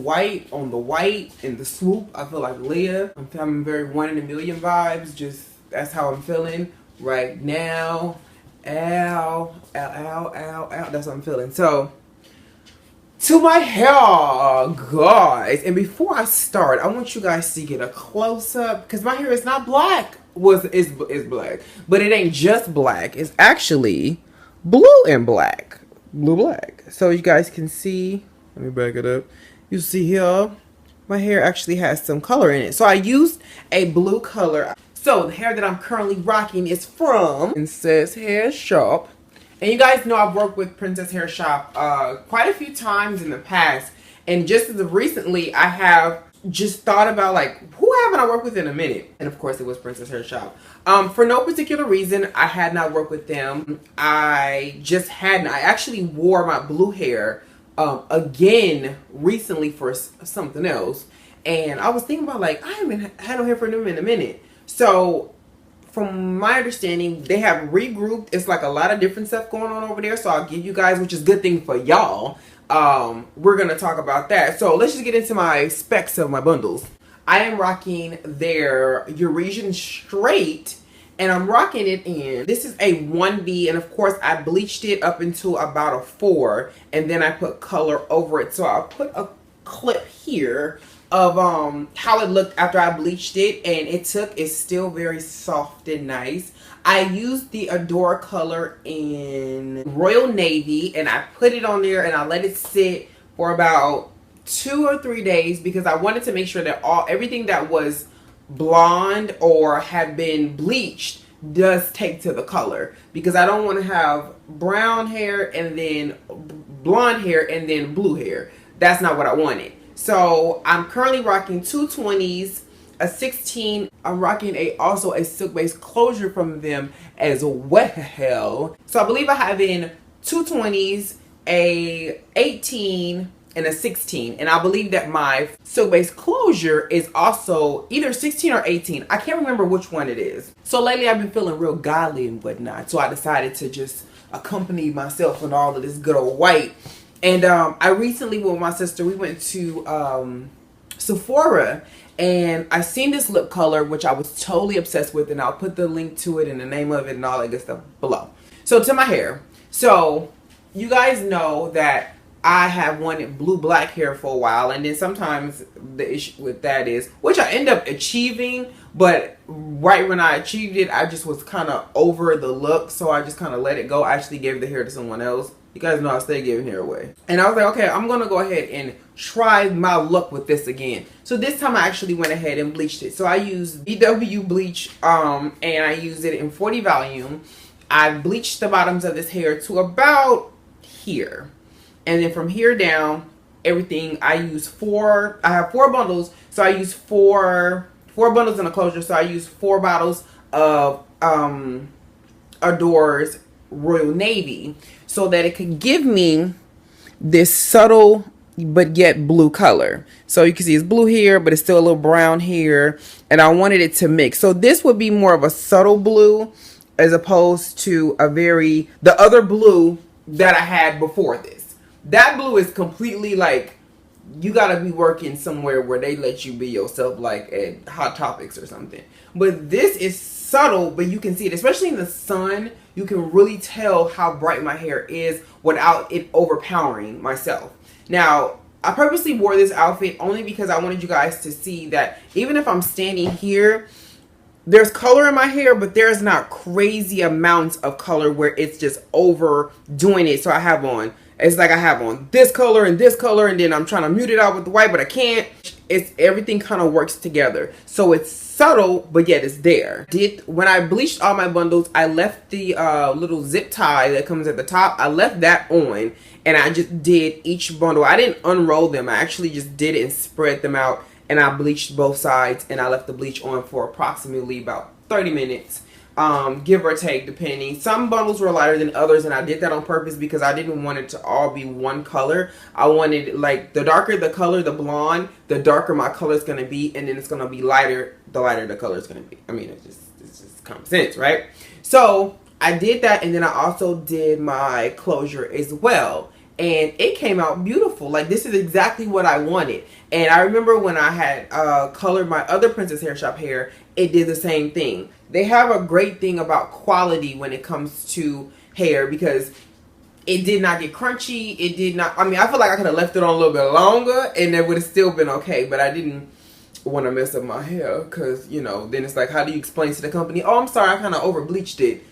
white on the white in the swoop. I feel like Leah. I'm feeling very 1 in a million vibes. Just that's how I'm feeling right now. Ow, ow, ow, ow, ow. That's what I'm feeling. So, to my hair, guys. And before I start, I want you guys to get a close up because my hair is not black. It's black, but it ain't just black. It's actually blue and black, blue black. So you guys can see. Let me back it up. You see here, my hair actually has some color in it. So I used a blue color. So the hair that I'm currently rocking is from Princess Hair Shop. And you guys know I've worked with Princess Hair Shop quite a few times in the past. And just as of recently, I have just thought about like, who haven't I worked with in a minute? And of course it was Princess Hair Shop. For no particular reason, I had not worked with them. I just hadn't. I actually wore my blue hair again recently for something else. And I was thinking about like, I haven't had no hair for them in a minute. So from my understanding, they have regrouped. It's like a lot of different stuff going on over there. So I'll give you guys, which is a good thing for y'all. We're going to talk about that. So let's just get into my specs of my bundles. I am rocking their Eurasian straight. And I'm rocking it in. This is a 1B. And of course, I bleached it up into about a 4. And then I put color over it. So I'll put a clip here of how it looked after I bleached it, and it's still very soft and nice. I used the Adore color in Royal Navy, and I put it on there and I let it sit for about 2 or 3 days because I wanted to make sure that everything that was blonde or had been bleached does take to the color, because I don't want to have brown hair and then blonde hair and then blue hair. That's not what I wanted. So I'm currently rocking 220s, a 16. I'm rocking also a silk base closure from them as well. So I believe I have in 220s, a 18, and a 16. And I believe that my silk base closure is also either 16 or 18. I can't remember which one it is. So lately I've been feeling real godly and whatnot. So I decided to just accompany myself in all of this good old white. And I recently, with my sister, we went to Sephora, and I seen this lip color, which I was totally obsessed with, and I'll put the link to it and the name of it and all that good stuff below. So to my hair. So you guys know that I have wanted blue-black hair for a while, and then sometimes the issue with that is, which I end up achieving, but right when I achieved it, I just was kind of over the look, so I just kind of let it go. I actually gave the hair to someone else. You guys know I stay giving hair away. And I was like, okay, I'm going to go ahead and try my luck with this again. So this time I actually went ahead and bleached it. So I used BW bleach, and I used it in 40 volume. I bleached the bottoms of this hair to about here. And then from here down, everything, I have 4 bundles. So I use four bundles in a closure. So I use 4 bottles of Adore's Royal Navy, so that it could give me this subtle but yet blue color. So you can see it's blue here, but it's still a little brown here, and I wanted it to mix. So this would be more of a subtle blue as opposed to the other blue that I had before this. That blue is completely like, you gotta be working somewhere where they let you be yourself, like at Hot Topics or something. But this is subtle, but you can see it, especially in the sun. You can really tell how bright my hair is without it overpowering myself. Now, I purposely wore this outfit only because I wanted you guys to see that even if I'm standing here, there's color in my hair, but there's not crazy amounts of color where it's just overdoing it. So it's like I have on this color, and then I'm trying to mute it out with the white, but I can't. Everything kind of works together. So it's subtle, but yet it's there. When I bleached all my bundles, I left the little zip tie that comes at the top. I left that on, and I just did each bundle. I didn't unroll them. I actually just did it and spread them out, and I bleached both sides, and I left the bleach on for approximately about 30 minutes. Give or take, depending. Some bundles were lighter than others, and I did that on purpose because I didn't want it to all be one color. I wanted, like, the darker the color, the blonde, the darker my color is going to be, and then it's going to be lighter, the lighter the color is going to be. I mean, it's just common sense, right? So I did that, and then I also did my closure as well. and it came out beautiful. Like, this is exactly what I wanted. And I remember when I had colored my other Princess Hair Shop hair, it did the same thing. They have a great thing about quality when it comes to hair, because it did not get crunchy. It did not, I mean, I feel like I could have left it on a little bit longer and it would have still been okay, but I didn't want to mess up my hair, because, you know, then it's like, how do you explain to the company, oh, I'm sorry, I kind of over bleached it,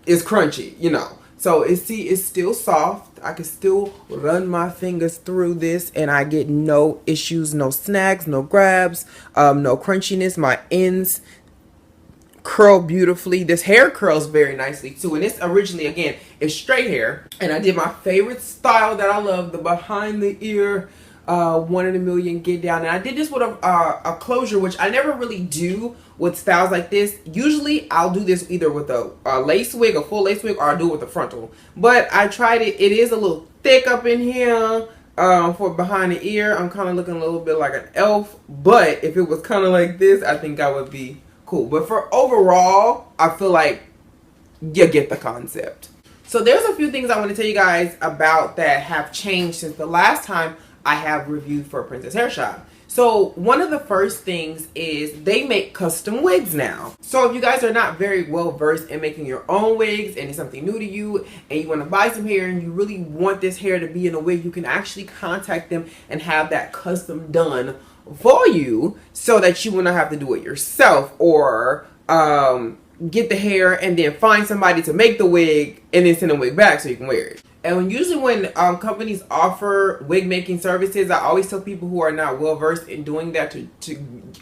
it's crunchy, you know. So it's still soft. I can still run my fingers through this and I get no issues, no snags, no grabs, no crunchiness. My ends curl beautifully. This hair curls very nicely too, and this originally, again, is straight hair, and I did my favorite style that I love, the behind the ear one in a million get down. And I did this with a closure, which I never really do with styles like this. Usually I'll do this either with a lace wig, a full lace wig, or I'll do it with a frontal, but I tried it. It is a little thick up in here for behind the ear. I'm kind of looking a little bit like an elf, but if it was kind of like this, I think I would be cool. But for overall, I feel like you get the concept. So there's a few things I want to tell you guys about that have changed since the last time I have reviewed for Princess Hair Shop. So one of the first things is they make custom wigs now. So if you guys are not very well versed in making your own wigs and it's something new to you and you want to buy some hair and you really want this hair to be in a wig, you can actually contact them and have that custom done for you, so that you will not have to do it yourself, or get the hair and then find somebody to make the wig and then send the wig back so you can wear it. And usually when companies offer wig making services, I always tell people who are not well versed in doing that to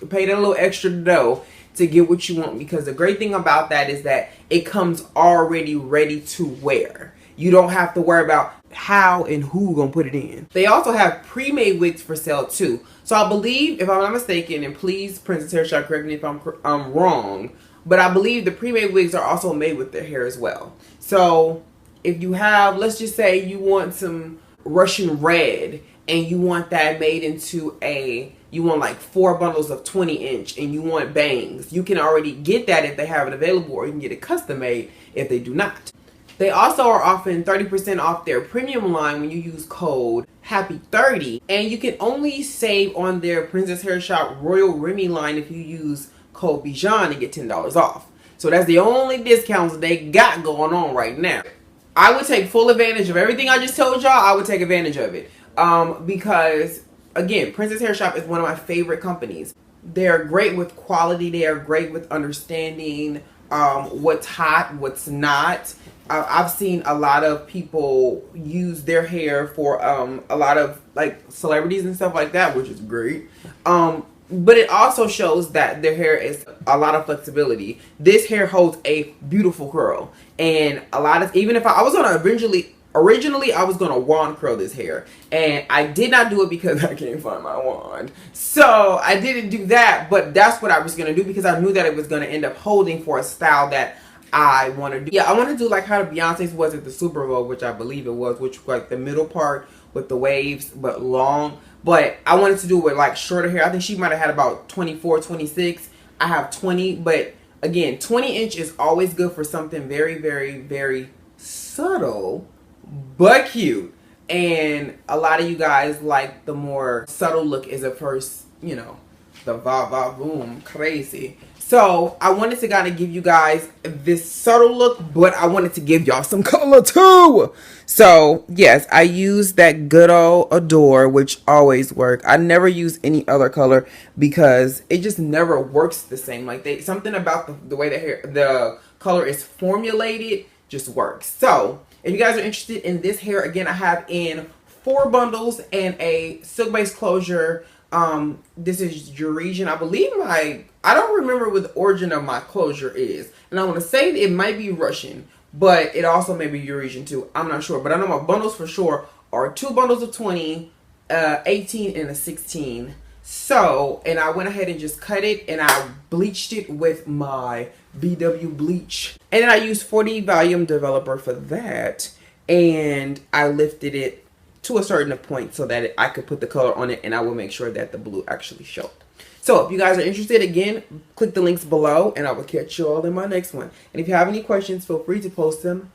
pay that little extra dough to get what you want, because the great thing about that is that it comes already ready to wear. You don't have to worry about how and who gonna put it in. They also have pre-made wigs for sale too. So I believe, if I'm not mistaken, and please Princess Hair Shop, correct me if I'm wrong, but I believe the pre-made wigs are also made with their hair as well. So if you have, let's just say you want some Russian red and you want that made into you want like 4 bundles of 20-inch and you want bangs, you can already get that if they have it available, or you can get it custom made if they do not. They also are offering 30% off their premium line when you use code HAPPY30, and you can only save on their Princess Hair Shop Royal Remy line if you use code Bijan and get $10 off. So that's the only discounts they got going on right now. I would take full advantage of everything I just told y'all. I would take advantage of it because, again, Princess Hair Shop is one of my favorite companies. They're great with quality. They are great with understanding what's hot, what's not. I've seen a lot of people use their hair for a lot of like celebrities and stuff like that, which is great. But it also shows that their hair is a lot of flexibility. This hair holds a beautiful curl, and a lot of, even if I was gonna originally I was gonna wand curl this hair, and I did not do it because I can't find my wand. So I didn't do that, but that's what I was gonna do because I knew that it was gonna end up holding for a style that I want to do. Yeah, I want to do like how the Beyonce's was at the Super Bowl, which I believe it was, which was like the middle part with the waves, but long. But I wanted to do it with like shorter hair. I think she might have had about 24, 26. I have 20, but again, 20-inch is always good for something very, very, very subtle, but cute. And a lot of you guys like the more subtle look is at first, you know, the va-va-boom, crazy. So I wanted to kind of give you guys this subtle look, but I wanted to give y'all some color too. So yes, I use that good old Adore, which always work. I never use any other color because it just never works the same. Like something about the way the color is formulated just works. So if you guys are interested in this hair, again, I have in 4 bundles and a silk base closure. This is Eurasian. I believe I don't remember what the origin of my closure is. And I want to say that it might be Russian, but it also may be Eurasian too. I'm not sure, but I know my bundles for sure are 2 bundles of 20, 18 and a 16. So, and I went ahead and just cut it and I bleached it with my VW bleach. And then I used 40 volume developer for that. And I lifted it to a certain point so that I could put the color on it, and I will make sure that the blue actually showed. So if you guys are interested, again, click the links below and I will catch you all in my next one. And if you have any questions, feel free to post them